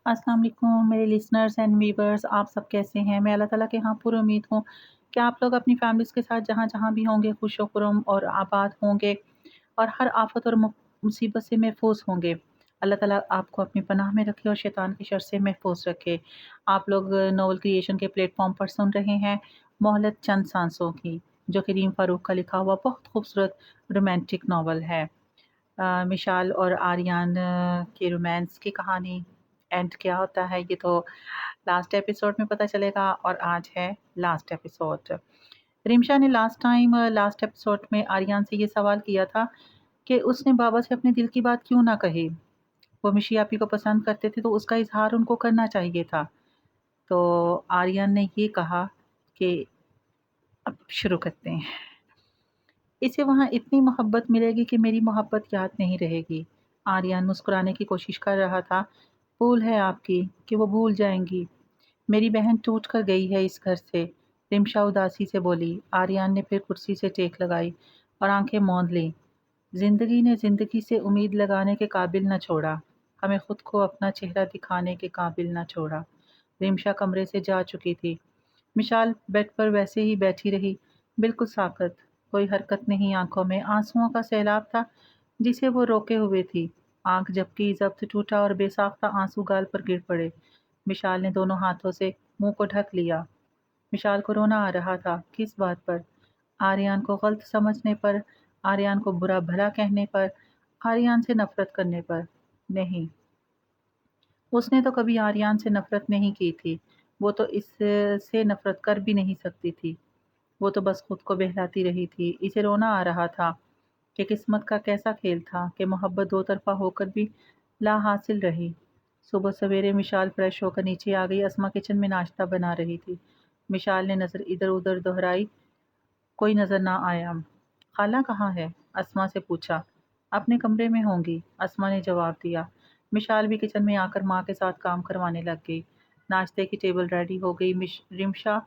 अस्सलाम वालेकुम मेरे लिसनर्स एंड व्यूअर्स, आप सब कैसे हैं? मैं अल्लाह ताला के यहाँ पूरी उम्मीद हूँ कि आप लोग अपनी फैमिलीज़ के साथ जहाँ-जहाँ भी होंगे खुश व खुर्रम और आबाद होंगे और हर आफ़त और मुसीबत से महफूज़ होंगे। अल्लाह ताला आपको अपनी पनाह में रखे और शैतान की शर से महफूज़ रखे। आप लोग नोवेल क्रिएशन के प्लेटफ़ॉर्म पर सुन रहे हैं मोहलत चंद सांसों की, जो कि रीम फ़ारूक का लिखा हुआ बहुत खूबसूरत रोमांटिक नॉवल है। मिशाल और आर्यन की रोमांस की कहानी एंड क्या होता है ये तो लास्ट एपिसोड में पता चलेगा और आज है लास्ट एपिसोड। रिमशा ने लास्ट एपिसोड में आर्यन से ये सवाल किया था कि उसने बाबा से अपने दिल की बात क्यों ना कही। वो मिशी आपी को पसंद करते थे तो उसका इजहार उनको करना चाहिए था। तो आर्यन ने ये कहा कि अब शुरू करते हैं। इसे वहाँ इतनी मोहब्बत मिलेगी कि मेरी मोहब्बत याद नहीं रहेगी। आर्यन मुस्कुराने की कोशिश कर रहा था। भूल है आपकी कि वो भूल जाएंगी। मेरी बहन टूट कर गई है इस घर से, रिमशा उदासी से बोली। आर्यन ने फिर कुर्सी से टेक लगाई और आंखें मौंद लीं। जिंदगी ने जिंदगी से उम्मीद लगाने के काबिल न छोड़ा, हमें खुद को अपना चेहरा दिखाने के काबिल न छोड़ा। रिमशा कमरे से जा चुकी थी। मिशाल बेड पर वैसे ही बैठी रही, बिल्कुल साकत। कोई हरकत नहीं, आंखों में आंसुओं का सैलाब था जिसे वो रोके हुए थी। आंख झपकी, जब्त टूटा और बेसाख्ता आंसू गाल पर गिर पड़े। मिशाल ने दोनों हाथों से मुंह को ढक लिया। मिशाल को रोना आ रहा था। किस बात पर? आर्यन को गलत समझने पर, आर्यन को बुरा भला कहने पर, आर्यन से नफरत करने पर? नहीं, उसने तो कभी आर्यन से नफरत नहीं की थी। वो तो इससे नफरत कर भी नहीं सकती थी। वो तो बस खुद को बहलाती रही थी। इसे रोना आ रहा था कि किस्मत का कैसा खेल था कि मोहब्बत दो तरफा होकर भी ला हासिल रही। सुबह सवेरे मिशाल फ्रेश होकर नीचे आ गई। अस्मा किचन में नाश्ता बना रही थी। मिशाल ने नज़र इधर उधर दोहराई, कोई नज़र ना आया। खाला कहाँ है? अस्मा से पूछा। अपने कमरे में होंगी, अस्मा ने जवाब दिया। मिशाल भी किचन में आकर माँ के साथ काम करवाने लग गई। नाश्ते की टेबल रेडी हो गई। रिमशा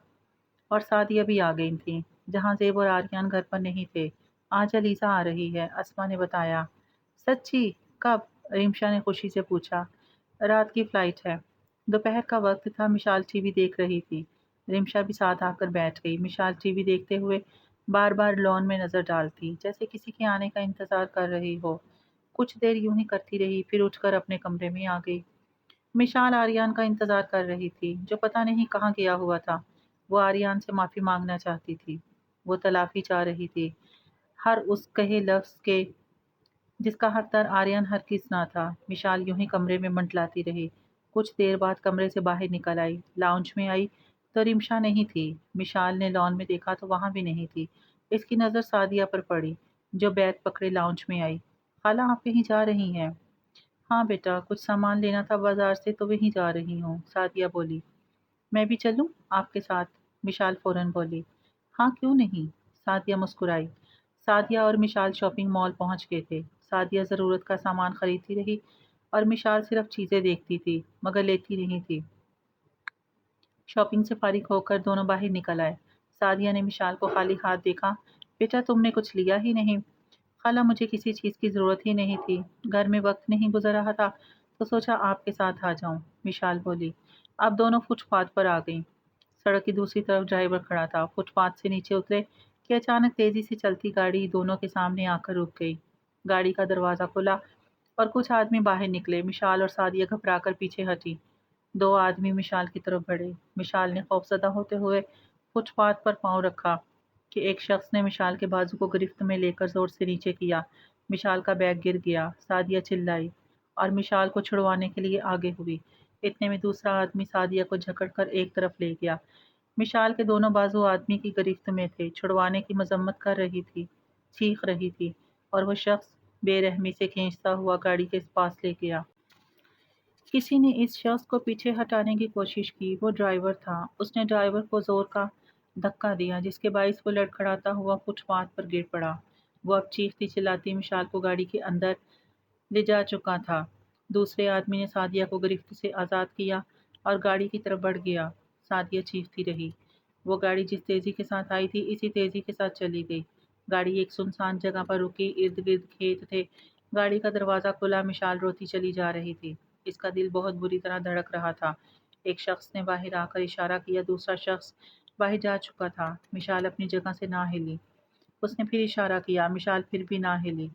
और सादिया भी आ गई थीं। जहाँ ज़ेब और आर्यन घर पर नहीं थे। आज अलीज़ा आ रही है, अस्मा ने बताया। सच्ची? कब? रिमशा ने खुशी से पूछा। रात की फ़्लाइट है। दोपहर का वक्त था। मिशाल टीवी देख रही थी। रिमशा भी साथ आकर बैठ गई। मिशाल टीवी देखते हुए बार बार लॉन में नज़र डालती, जैसे किसी के आने का इंतज़ार कर रही हो। कुछ देर यूं ही करती रही, फिर उठकर अपने कमरे में आ गई। मिशाल आर्यन का इंतज़ार कर रही थी, जो पता नहीं कहाँ गया हुआ था। वो आर्यन से माफ़ी मांगना चाहती थी। वो तलाफ़ी चाह रही थी, हर उस कहे लफ्ज़ के जिसका हकदार आर्यन हरगिज़ ना था। मिशाल यूं ही कमरे में मंडलाती रही। कुछ देर बाद कमरे से बाहर निकल आई। लाउंज में आई तो रिमशा नहीं थी। मिशाल ने लॉन में देखा तो वहाँ भी नहीं थी। इसकी नज़र सादिया पर पड़ी, जो बैग पकड़े लाउंज में आई। खाला, आप कहीं जा रही हैं? हाँ बेटा, कुछ सामान लेना था बाजार से तो वहीं जा रही हूँ, सादिया बोली। मैं भी चलूँ आपके साथ? मिशाल फौरन बोली। हाँ, क्यों नहीं? सादिया मुस्कुराई। सादिया और मिशाल शॉपिंग मॉल पहुंच गए थे। सादिया ज़रूरत का सामान खरीदती रही और मिशाल सिर्फ चीज़ें देखती थी मगर लेती नहीं थी। शॉपिंग से फारिग होकर दोनों बाहर निकल आए। सादिया ने मिशाल को खाली हाथ देखा। बेटा, तुमने कुछ लिया ही नहीं। खाला, मुझे किसी चीज़ की ज़रूरत ही नहीं थी। घर में वक्त नहीं गुजर रहा था तो सोचा आपके साथ आ जाऊं, मिशाल बोली। अब दोनों फुटपाथ पर आ गईं। सड़क की दूसरी तरफ ड्राइवर खड़ा था। फुटपाथ से नीचे उतरे कि अचानक तेजी से चलती गाड़ी दोनों के सामने आकर रुक गई। गाड़ी का दरवाज़ा खुला और कुछ आदमी बाहर निकले। मिशाल और सादिया घबराकर पीछे हटी। दो आदमी मिशाल की तरफ बढ़े। मिशाल ने खौफजदा होते हुए फुटपाथ पर पाँव रखा कि एक शख्स ने मिशाल के बाजू को गिरफ्त में लेकर जोर से नीचे किया। मिशाल का बैग गिर गया। सादिया चिल्लाई और मिशाल को छुड़वाने के लिए आगे हुई। इतने में दूसरा आदमी सादिया को झकड़कर एक तरफ ले गया। मिशाल के दोनों बाजू आदमी की गिरफ्त में थे। छुड़वाने की मजम्मत कर रही थी, चीख रही थी, और वो शख्स बेरहमी से खींचता हुआ गाड़ी के पास ले गया। किसी ने इस शख्स को पीछे हटाने की कोशिश की। वो ड्राइवर था। उसने ड्राइवर को जोर का धक्का दिया जिसके बाइस वो लड़खड़ाता हुआ फुटपाथ पर गिर पड़ा। वो अब चीखती चिल्लाती मिशाल को गाड़ी के अंदर ले जा चुका था। दूसरे आदमी ने सादिया को गिरफ्त से आज़ाद किया और गाड़ी की तरफ बढ़ गया। सादिया चीखती रही। वो गाड़ी जिस तेज़ी के साथ आई थी इसी तेज़ी के साथ चली गई। गाड़ी एक सुनसान जगह पर रुकी। इर्द गिर्द खेत थे। गाड़ी का दरवाज़ा खुला। मिशाल रोती चली जा रही थी। اس کا دل بہت بری طرح دھڑک رہا تھا۔ ایک شخص نے باہر آ کر اشارہ کیا، دوسرا شخص باہر جا چکا تھا۔ مشال اپنی جگہ سے نہ ہلی۔ اس نے پھر اشارہ کیا، مشال پھر بھی نہ ہلی۔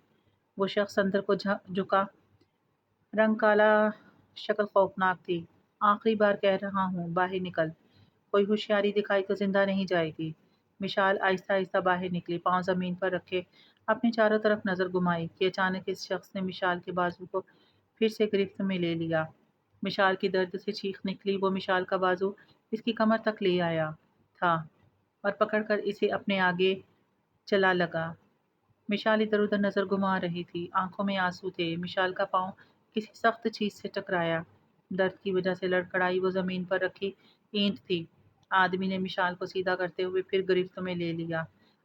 وہ شخص اندر کو جھکا، رنگ کالا، شکل خوفناک تھی۔ آخری بار کہہ رہا ہوں، باہر نکل۔ کوئی ہوشیاری دکھائی تو زندہ نہیں جائے گی۔ مشال آہستہ آہستہ باہر نکلی، پاؤں زمین پر رکھے، اپنے چاروں طرف نظر گھمائی کہ اچانک اس شخص نے مشال کے بازو کو پھر سے گرفت میں لے لیا۔ مشال کی درد سے چیخ نکلی۔ وہ مشال کا بازو اس کی کمر تک لے آیا تھا اور پکڑ کر اسے اپنے آگے چلا لگا۔ مشال ادھر ادھر نظر گھما رہی تھی، آنکھوں میں آنسو تھے۔ مشال کا پاؤں کسی سخت چیز سے ٹکرایا، درد کی وجہ سے لڑکھڑائی۔ وہ زمین پر رکھی اینٹ تھی۔ آدمی نے مشال کو سیدھا کرتے ہوئے پھر گرفت میں لے لیا۔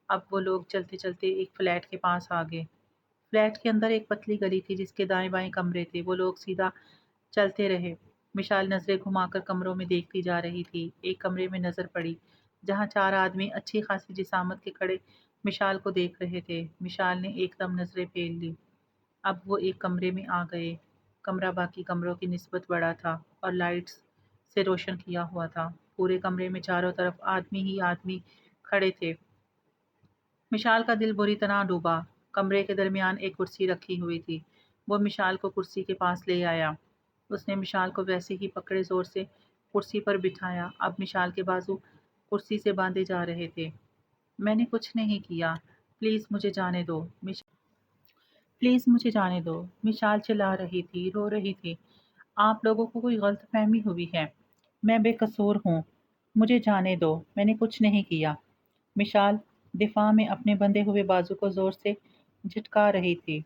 اب وہ لوگ چلتے چلتے ایک فلیٹ کے پاس آ گئے۔ فلیٹ کے اندر ایک پتلی گلی تھی جس کے دائیں بائیں کمرے تھے۔ وہ لوگ سیدھا چلتے رہے۔ مشال نظریں گھما کر کمروں میں دیکھتی جا رہی تھی۔ ایک کمرے میں نظر پڑی جہاں 4 آدمی اچھی خاصی جسامت کے کھڑے مشال کو دیکھ رہے تھے۔ مشال نے ایک دم نظریں پھیر لی۔ اب وہ ایک کمرے میں آ گئے۔ کمرہ باقی کمروں کی نسبت بڑا تھا اور لائٹس سے روشن کیا ہوا تھا۔ پورے کمرے میں چاروں طرف آدمی ہی آدمی کھڑے تھے۔ مشال کا دل بری طرح ڈوبا۔ کمرے کے درمیان ایک کرسی رکھی ہوئی تھی۔ وہ مشال کو کرسی کے پاس لے آیا۔ اس نے مشال کو ویسے ہی پکڑے، زور سے کرسی پر بٹھایا۔ اب مشال کے بازو کرسی سے باندھے جا رہے تھے۔ میں نے کچھ نہیں کیا، پلیز مجھے جانے دو، پلیز مجھے جانے دو، مشال چلا رہی تھی، رو رہی تھی۔ آپ لوگوں کو کوئی غلط فہمی ہوئی ہے، میں بے قصور ہوں، مجھے جانے دو، میں نے کچھ نہیں کیا۔ مشال دفاع میں اپنے بندھے ہوئے بازو کو زور سے جھٹکا رہی تھی۔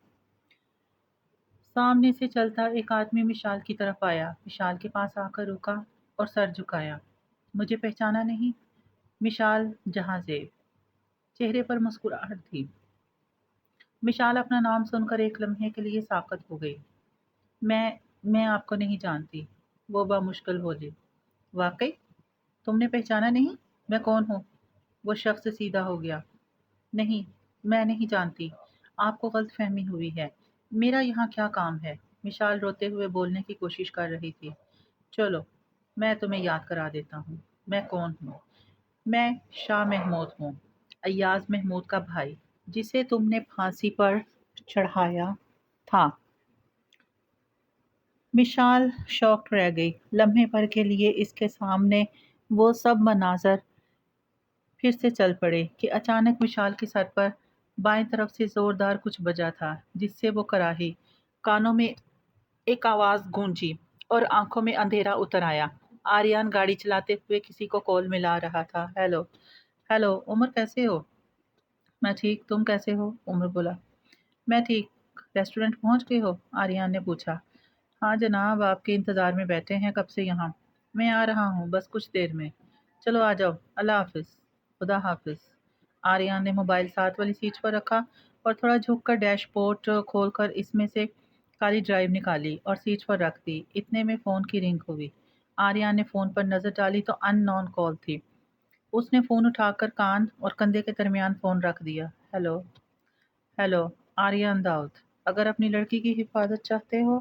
سامنے سے چلتا ایک آدمی مشال کی طرف آیا، مشال کے پاس آ کر رکا اور سر جھکایا۔ مجھے پہچانا نہیں؟ مشال جہاں زیب۔ چہرے پر مسکراہٹ تھی۔ مشال اپنا نام سن کر ایک لمحے کے لیے ساکت ہو گئی۔ میں آپ کو نہیں جانتی، وہ بامشکل بولی۔ واقعی؟ تم نے پہچانا نہیں؟ میں کون ہوں؟ وہ شخص سیدھا ہو گیا۔ نہیں، میں نہیں جانتی، آپ کو غلط فہمی ہوئی ہے، میرا یہاں کیا کام ہے؟ مشال روتے ہوئے بولنے کی کوشش کر رہی تھی۔ چلو، میں تمہیں یاد کرا دیتا ہوں، میں کون ہوں۔ میں شاہ محمود ہوں، ایاز محمود کا بھائی، جسے تم نے پھانسی پر چڑھایا تھا۔ مشال شاکڈ رہ گئی۔ لمحے بھر کے لیے اس کے سامنے وہ سب مناظر پھر سے چل پڑے کہ اچانک مشال کے سر پر بائیں طرف سے زوردار کچھ بجا تھا جس سے وہ کراہی۔ کانوں میں ایک آواز گونجی اور آنکھوں میں اندھیرا اتر آیا۔ آریان گاڑی چلاتے ہوئے کسی کو کال ملا رہا تھا۔ ہیلو، ہیلو، عمر کیسے ہو؟ میں ٹھیک، تم کیسے ہو؟ عمر بولا۔ میں ٹھیک، ریسٹورنٹ پہنچ گئے ہو؟ آریان نے پوچھا۔ ہاں جناب، آپ کے انتظار میں بیٹھے ہیں کب سے یہاں۔ میں آ رہا ہوں، بس کچھ دیر میں۔ چلو آ جاؤ، اللہ حافظ۔ خدا حافظ۔ آریان نے موبائل ساتھ والی سیٹ پر رکھا اور تھوڑا جھک کر ڈیش بورڈ کھول کر اس میں سے کالی ڈرائیو نکالی اور سیٹ پر رکھ دی۔ اتنے میں فون کی رنگ ہوئی۔ آریان نے فون پر نظر ڈالی تو ان نون کال تھی۔ اس نے فون اٹھا کر کان اور کندھے کے درمیان فون رکھ دیا۔ ہیلو، ہیلو، آریان داؤد، اگر اپنی لڑکی کی حفاظت چاہتے ہو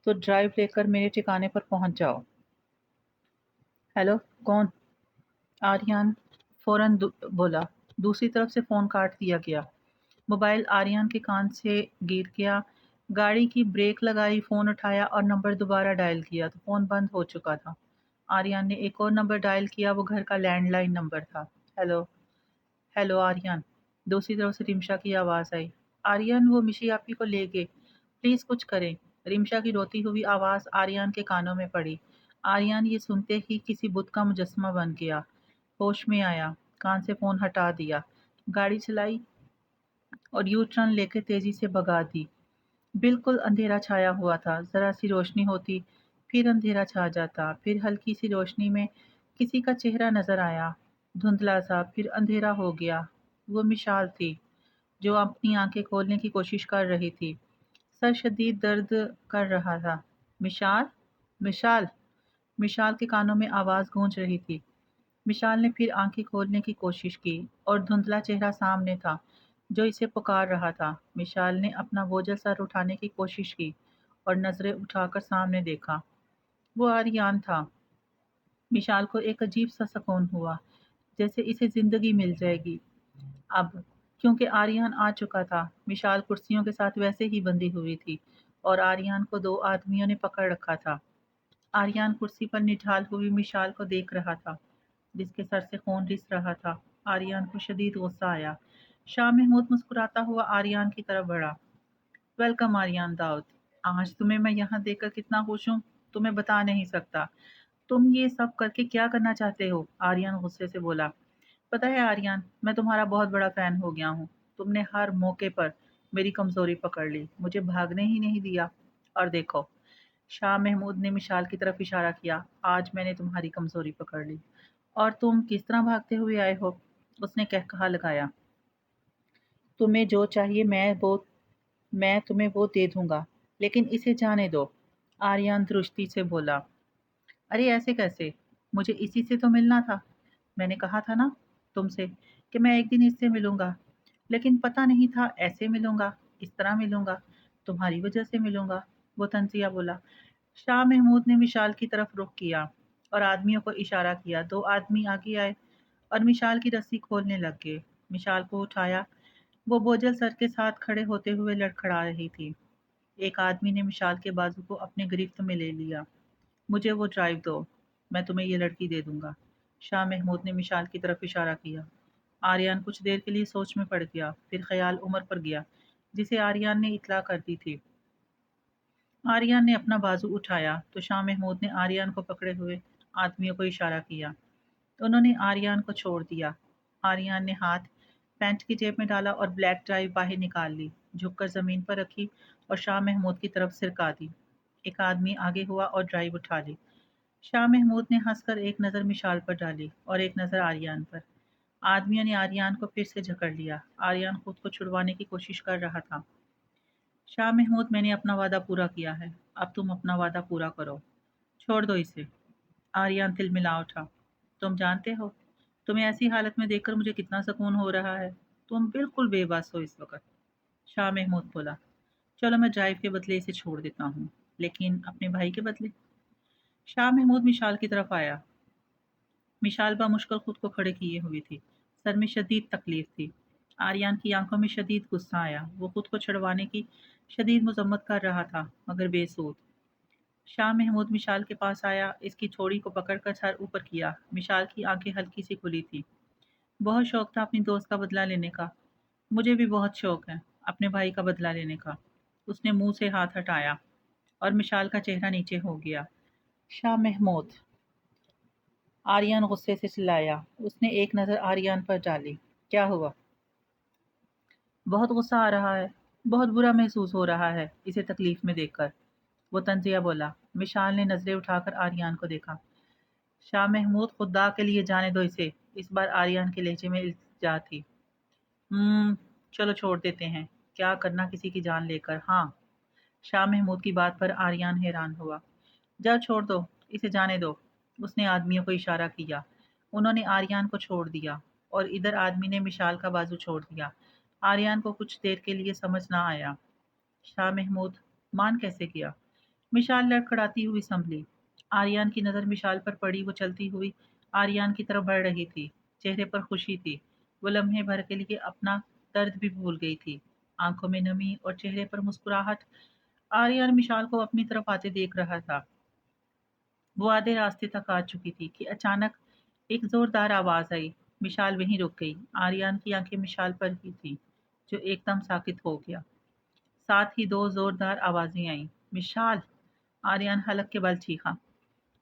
تو ڈرائیو لے کر میرے ٹھکانے پر پہنچ جاؤ۔ ہیلو، کون؟ آریان فوراً بولا۔ دوسری طرف سے فون کاٹ دیا گیا۔ موبائل آریان کے کان سے گر گیا۔ گاڑی کی بریک لگائی، فون اٹھایا اور نمبر دوبارہ ڈائل کیا تو فون بند ہو چکا تھا۔ آریان نے ایک اور نمبر ڈائل کیا، وہ گھر کا لینڈ لائن نمبر تھا۔ ہیلو، ہیلو آریان، دوسری طرف سے رمشا کی آواز آئی۔ آریان، وہ مشی آپی کو لے گئے، پلیز کچھ کریں۔ رمشا کی روتی ہوئی آواز آریان کے کانوں میں پڑی۔ آریان یہ سنتے ہی کسی بت کا مجسمہ بن گیا۔ ہوش میں آیا، کان سے فون ہٹا دیا، گاڑی چلائی اور یو ٹرن لے کے تیزی سے بھگا دی۔ بالکل اندھیرا چھایا ہوا تھا، ذرا سی روشنی ہوتی، پھر اندھیرا چھا جاتا، پھر ہلکی سی روشنی میں کسی کا چہرہ نظر آیا، دھندلا سا، پھر اندھیرا ہو گیا۔ وہ مشال تھی جو اپنی آنکھیں کھولنے کی کوشش کر رہی تھی۔ سر شدید درد کر رہا تھا۔ مشال، مشال، مشال کے کانوں میں آواز گونج رہی تھی۔ مشال نے پھر آنکھیں کھولنے کی کوشش کی اور دھندلا چہرہ سامنے تھا جو اسے پکار رہا تھا۔ مشال نے اپنا بوجھل سر اٹھانے کی کوشش کی और नजरें उठाकर सामने देखा। वो आर्यन था। विशाल को एक अजीब सा सुकून हुआ, जैसे इसे जिंदगी मिल जाएगी अब। क्योंकि आर्यन आ चुका था, विशाल कुर्सियों के साथ वैसे ही बंधी हुई थी और आर्यन को दो आदमियों ने पकड़ रखा था। आर्यन कुर्सी पर निढाल हुई विशाल को देख रहा था, जिसके सर से खून रिस रहा था। आर्यन को शदीद गुस्सा आया। शाह महमूद मुस्कुराता हुआ आर्यन की तरफ बढ़ा। वेलकम आर्यन दाऊद। आज तुम्हें मैं यहाँ देखकर कितना खुश हूँ, तुम्हें बता नहीं सकता। तुम ये सब करके क्या करना चाहते हो? आर्यन गुस्से से बोला। पता है आर्यन, मैं तुम्हारा बहुत बड़ा फैन हो गया हूँ। तुमने हर मौके पर मेरी कमजोरी पकड़ ली, मुझे भागने ही नहीं दिया। और देखो, शाह महमूद ने मिशाल की तरफ इशारा किया, आज मैंने तुम्हारी कमजोरी पकड़ ली। और तुम किस तरह भागते हुए आए हो? उसने कहकहा लगाया। तुम्हें जो चाहिए मैं तुम्हें वो दे दूंगा, लेकिन इसे जाने दो। आर्यन दृष्टि से बोला। अरे ऐसे कैसे? मुझे इसी से तो मिलना था। मैंने कहा था ना तुमसे कि मैं एक दिन इससे मिलूंगा, लेकिन पता नहीं था ऐसे मिलूंगा, इस तरह मिलूंगा, तुम्हारी वजह से मिलूंगा। वो तंजिया बोला। शाह महमूद ने मिशाल की तरफ रुख किया और आदमियों को इशारा किया। दो आदमी आगे आए और मिशाल की रस्सी खोलने लग गए। मिशाल को उठाया। वो बोझल सर के साथ खड़े होते हुए लड़खड़ा रही थी। एक आदमी ने मिशाल के बाजू को अपने गिरफ्त में ले लिया। मुझे वो ड्राइव दो, मैं तुम्हें ये लड़की दे दूंगा। शाह महमूद ने मिशाल की तरफ इशारा किया। आर्यन कुछ देर के लिए सोच में पड़ गया, फिर ख्याल उमर पर गया, जिसे आर्यन ने इतला कर दी थी। आर्यन ने अपना बाजू उठाया तो शाह महमूद ने आर्यन को पकड़े हुए आदमियों को इशारा किया। उन्होंने आर्यन को छोड़ दिया। आर्यन ने हाथ पैंट की जेब में डाला और ब्लैक ड्राइव बाहर निकाल ली, झुककर जमीन पर रखी और शाह महमूद की तरफ सिरका दी। एक आदमी आगे हुआ और ड्राइव उठा ली। शाह महमूद ने हंसकर एक नज़र मिशाल पर डाली और एक नज़र आर्यन पर। आदमियों ने आर्यन को फिर से जकड़ लिया। आर्यन खुद को छुड़वाने की कोशिश कर रहा था। शाह महमूद, मैंने अपना वादा पूरा किया है, अब तुम अपना वादा पूरा करो। छोड़ दो इसे। आर्यन तिलमिला उठा। तुम जानते हो, तुम्हें ऐसी हालत में देखकर मुझे कितना सुकून हो रहा है। तुम बिल्कुल बेबस हो इस वक्त। शाह महमूद बोला। चलो मैं ड्राइव के बदले इसे छोड़ देता हूँ, लेकिन अपने भाई के बदले? शाह महमूद मिशाल की तरफ आया। मिशाल बामुश्किल खुद को खड़े किए हुई थी। सर में शदीद तकलीफ थी। आर्यन की आंखों में शदीद गुस्सा आया। वो खुद को छुड़वाने की शदीद मजम्मत कर रहा था, मगर बेसूद। शाह महमूद मिशाल के पास आया, इसकी थोड़ी को पकड़कर सर ऊपर किया। मिशाल की आंखें हल्की सी खुली थी। बहुत शौक था अपनी दोस्त का बदला लेने का। मुझे भी बहुत शौक है अपने भाई का बदला लेने का। उसने मुंह से हाथ हटाया और मिशाल का चेहरा नीचे हो गया। शाह महमूद, आर्यन गुस्से से चिल्लाया। उसने एक नज़र आर्यन पर डाली। क्या हुआ? बहुत गुस्सा आ रहा है, बहुत बुरा महसूस हो रहा है इसे तकलीफ में देखकर। वो तंजिया बोला। मिशाल ने नजरें उठाकर आर्यन को देखा। शाह महमूद, खुदा के लिए जाने दो इसे। इस बार आर्यन के लहजे में इल्तिजा थी। हम्म, चलो छोड़ देते हैं। क्या करना किसी की जान लेकर? हाँ। शाह महमूद की बात पर आर्यन हैरान हुआ। जाओ छोड़ दो, इसे जाने दो। उसने आदमियों को इशारा किया। उन्होंने आर्यन को छोड़ दिया और इधर आदमी ने मिशाल का बाजू छोड़ दिया। आर्यन को कुछ देर के लिए समझ ना आया। शाह महमूद, मान कैसे किया? मिशाल लड़खड़ाती हुई संभली। आर्यन की नज़र मिशाल पर पड़ी। वो चलती हुई आर्यन की तरफ बढ़ रही थी। चेहरे पर खुशी थी। वो लम्हे भर के लिए अपना दर्द भी भूल गई थी। आंखों में नमी और चेहरे पर मुस्कुराहट। आर्यन मिशाल को अपनी तरफ आते देख रहा था। वो आधे रास्ते तक आ चुकी थी कि अचानक एक जोरदार आवाज आई। मिशाल वहीं रुक गई। आर्यन की आंखें मिशाल पर ही थी, जो एकदम साकित हो गया। साथ ही दो जोरदार आवाजें आईं। मिशाल! आर्यन हलक के बल चीखा।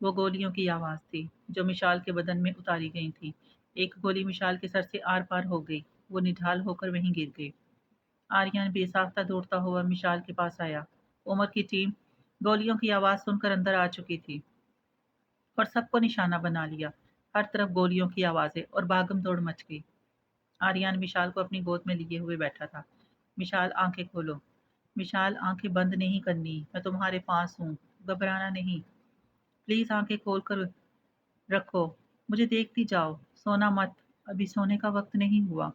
वो गोलियों की आवाज थी, जो मिशाल के बदन में उतारी गई थी। एक गोली मिशाल के सर से आर पार हो गई। वो निढाल होकर वहीं गिर गई। आर्यन बेसाख्ता दौड़ता हुआ मिशाल के पास आया। उमर की टीम गोलियों की आवाज सुनकर अंदर आ चुकी थी और सबको निशाना बना लिया। हर तरफ गोलियों की आवाजें और भागम दौड़ मच गई। आर्यन मिशाल को अपनी गोद में लिए हुए बैठा था। मिशाल, आंखें खोलो। मिशाल, आंखें बंद नहीं करनी, मैं तुम्हारे पास हूँ, घबराना नहीं। प्लीज आंखें खोल कर रखो, मुझे देखती जाओ, सोना मत, अभी सोने का वक्त नहीं हुआ।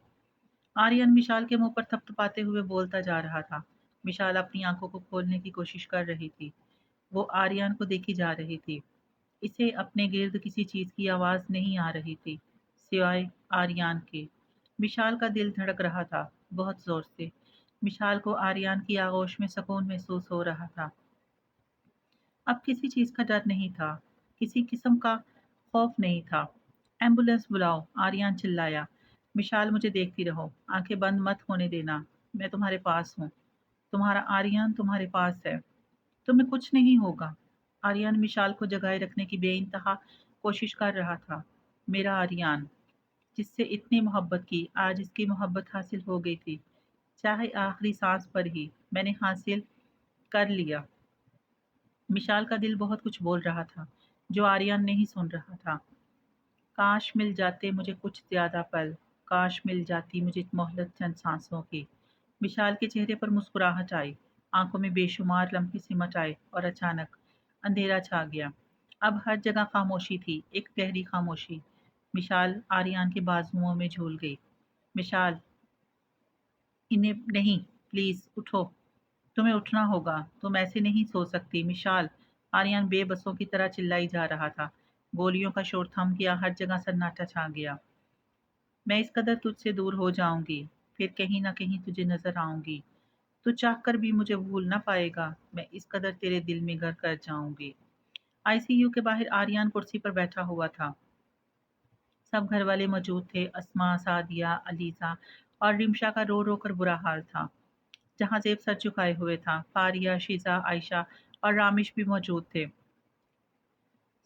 आर्यन मिशाल के मुंह पर थपथपाते हुए बोलता जा रहा था। मिशाल अपनी आंखों को खोलने की कोशिश कर रही थी। वो आर्यन को देखी जा रही थी। इसे अपने गिर्द किसी चीज की आवाज नहीं आ रही थी, सिवाय आर्यन के। मिशाल का दिल धड़क रहा था, बहुत जोर से। मिशाल को आर्यन की आगोश में सुकून महसूस हो रहा था। अब किसी चीज का डर नहीं था, किसी किस्म का खौफ नहीं था। एम्बुलेंस बुलाओ, आर्यन चिल्लाया। मिशाल, मुझे देखती रहो, आंखें बंद मत होने देना। मैं तुम्हारे पास हूँ। तुम्हारा आर्यन तुम्हारे पास है। तुम्हें कुछ नहीं होगा। आर्यन मिशाल को जगाए रखने की बेइंतहा कोशिश कर रहा था। मेरा आर्यन, जिससे इतनी मोहब्बत की, आज इसकी मोहब्बत हासिल हो गई थी। चाहे आखिरी सांस पर ही, मैंने हासिल कर लिया। मिशाल का दिल बहुत कुछ बोल रहा था, जो आर्यन नहीं सुन रहा था। काश मिल जाते मुझे कुछ ज्यादा पल, काश मिल जाती मुझे मोहलत चंद सांसों की। विशाल के चेहरे पर मुस्कुराहट आई, आंखों में बेशुमार लम्हे सिमट आए और अचानक अंधेरा छा गया। अब हर जगह खामोशी थी, एक गहरी खामोशी। विशाल आर्यन के बाजुओं में झूल गई। विशाल, इन्हें नहीं, प्लीज उठो। तुम्हें उठना होगा, तुम ऐसे नहीं सो सकती मिशाल। आर्यन बेबसों की तरह चिल्लाई जा रहा था। गोलियों का शोर थम गया, हर जगह सन्नाटा छा गया। मैं इस कदर तुझसे दूर हो जाऊंगी, फिर कहीं ना कहीं तुझे नजर आऊंगी। तू चाहकर भी मुझे भूल ना पाएगा, मैं इस कदर तेरे दिल में घर कर जाऊंगी। आईसीयू के बाहर आर्यन कुर्सी पर बैठा हुआ था। सब घर वाले मौजूद थे, अस्मा, सादिया, अलीजा और रिमशा का रो रो कर बुरा हाल था। जहां जेब सर झुकाए हुए था, फारिया, शीजा, आयशा और रामिश भी मौजूद थे।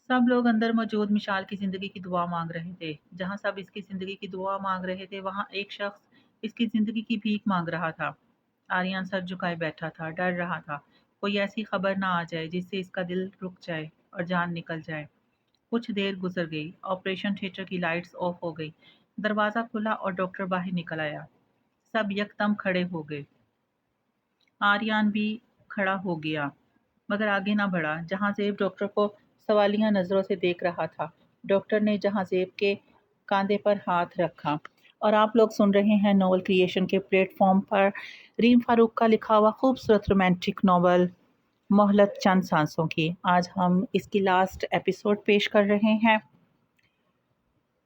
सब लोग अंदर मौजूद मिशाल की जिंदगी की दुआ मांग रहे थे। जहां सब इसकी जिंदगी की दुआ मांग रहे थे, वहां एक शख्स इसकी जिंदगी की भीख मांग रहा था। आर्यन सर झुकाए बैठा था, डर रहा था कोई ऐसी खबर ना आ जाए जिससे इसका दिल रुक जाए और जान निकल जाए। कुछ देर गुजर गई, ऑपरेशन थिएटर की लाइट्स ऑफ हो गई, दरवाजा खुला और डॉक्टर बाहर निकल आया। सब यकदम खड़े हो गए। आर्यन भी खड़ा हो गया, मगर आगे ना बढ़ा। जहांज़ेब डॉक्टर को सवालिया नज़रों से देख रहा था। डॉक्टर ने जहांज़ेब के कंधे पर हाथ रखा। और आप लोग सुन रहे हैं नोवेल क्रिएशन के प्लेटफॉर्म पर रीम फारूक का लिखा हुआ खूबसूरत रोमांटिक नोवेल मोहलत चंद सांसों की। आज हम इसकी लास्ट एपिसोड पेश कर रहे हैं।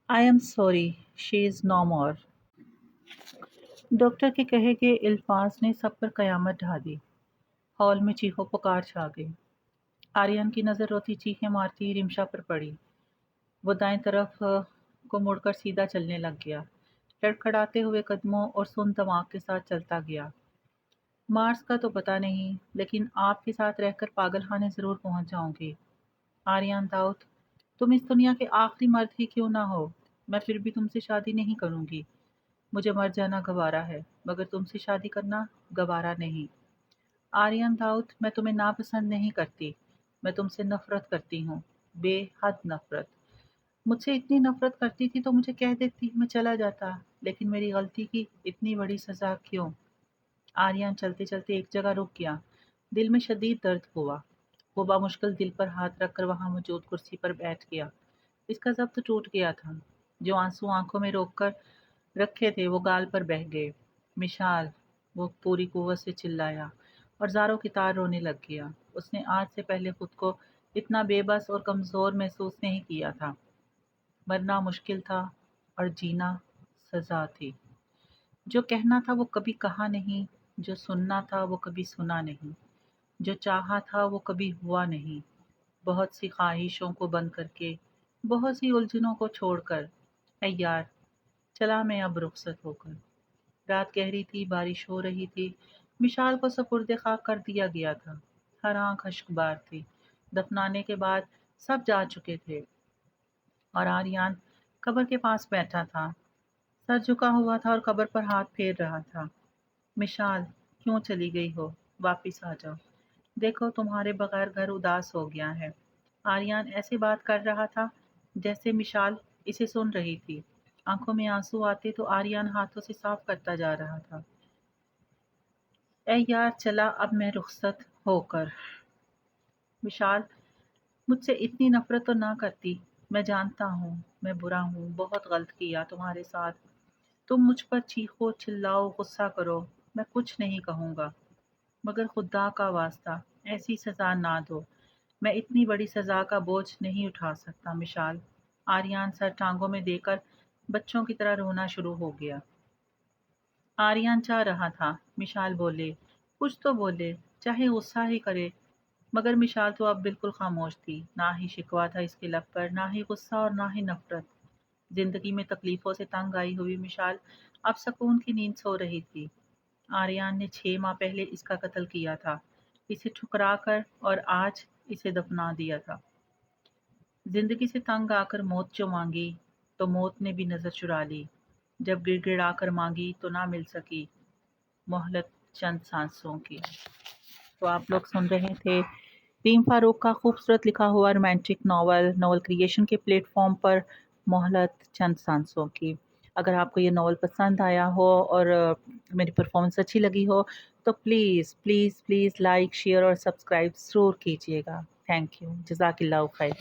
I am sorry, she is no more. Doctor के कहे गए अल्फाज ने सब पर कयामत ढा दी। हॉल में चीखों पुकार छा गई। आर्यन की नज़र रोती चीखें मारती रिमशा पर पड़ी। वो दाएं तरफ को मुड़कर सीधा चलने लग गया, लड़खड़ाते हुए कदमों और सुन दमाग के साथ चलता गया। मार्स का तो पता नहीं, लेकिन आपके साथ रहकर पागलखाने ज़रूर पहुंच जाऊंगी। आर्यन दाऊद, तुम इस दुनिया के आखिरी मर्द ही क्यों ना हो, मैं फिर भी तुमसे शादी नहीं करूंगी। मुझे मर जाना गवारा है, मगर तुमसे शादी करना गवारा नहीं। आर्यन दाऊद, मैं तुम्हें नापसंद नहीं करती, मैं तुमसे नफरत करती हूँ, बेहद नफरत। मुझसे इतनी नफरत करती थी तो मुझे कह देती, मैं चला जाता। लेकिन मेरी गलती की इतनी बड़ी सजा क्यों? आर्यन चलते चलते एक जगह रुक गया। दिल में शदीद दर्द हुआ। वो बामुश्किल दिल पर हाथ रखकर वहां मौजूद कुर्सी पर बैठ गया। इसका जब्त टूट गया था। जो आंसू आंखों में रोक कर रखे थे वो गाल पर बह गए। मिशाल, वो पूरी कुव्वत से चिल्लाया और ज़ारों की तार रोने लग गया। उसने आज से पहले खुद को इतना बेबस और कमज़ोर महसूस नहीं किया था। मरना मुश्किल था और जीना सज़ा थी। जो कहना था वो कभी कहा नहीं, जो सुनना था वो कभी सुना नहीं, जो चाहा था वो कभी हुआ नहीं। बहुत सी ख्वाहिशों को बंद करके, बहुत सी उलझनों को छोड़कर, ऐ यार, चला मैं अब रुखसत होकर। रात गहरी थी, बारिश हो रही थी। मिशाल को सपुर्दे खाक कर दिया गया था। हर आंख अश्कबार थी। दफनाने के बाद सब जा चुके थे और आर्यन कब्र के पास बैठा था, सर झुका हुआ था और कब्र पर हाथ फेर रहा था। मिशाल, क्यों चली गई हो? वापिस आ जाओ। देखो, तुम्हारे बगैर घर उदास हो गया है। आर्यन ऐसे बात कर रहा था जैसे मिशाल इसे सुन रही थी। आंखों में आंसू आते तो आर्यन हाथों से साफ करता जा रहा था। ऐ यार, चला अब मैं रुखसत होकर। विशाल, मुझसे इतनी नफरत तो ना करती। मैं जानता हूँ मैं बुरा हूँ, बहुत गलत किया तुम्हारे साथ। तुम मुझ पर चीखो, चिल्लाओ, गुस्सा करो, मैं कुछ नहीं कहूँगा। मगर खुदा का वास्ता ऐसी सज़ा ना दो, मैं इतनी बड़ी सज़ा का बोझ नहीं उठा सकता मिशाल। आर्यन सर टांगों में देकर बच्चों की तरह रोना शुरू हो गया। आर्यन चाह रहा था मिशाल बोले, कुछ तो बोले, चाहे गुस्सा ही करे, मगर मिशाल तो अब बिल्कुल खामोश थी। ना ही शिकवा था इसके लब पर, ना ही गुस्सा और ना ही नफरत। जिंदगी में तकलीफों से तंग आई हुई मिशाल अब सुकून की नींद सो रही थी। आर्यन ने 6 माह पहले इसका कत्ल किया था, इसे ठुकरा कर, और आज इसे दफना दिया था। जिंदगी से तंग आकर मौत जो मांगी, तो मौत ने भी नजर चुरा ली। जब गिड़गिड़ा कर मांगी तो ना मिल सकी मोहलत चंद सांसों की। तो आप लोग सुन रहे थे रीम फारूक का खूबसूरत लिखा हुआ रोमांटिक नावल नॉवल क्रिएशन के प्लेटफॉर्म पर मोहलत चंद सांसों की। अगर आपको ये नावल पसंद आया हो और मेरी परफॉर्मेंस अच्छी लगी हो तो please please please like share और सब्सक्राइब ज़रूर कीजिएगा। Thank you. जज़ाकिल्लाह खैर।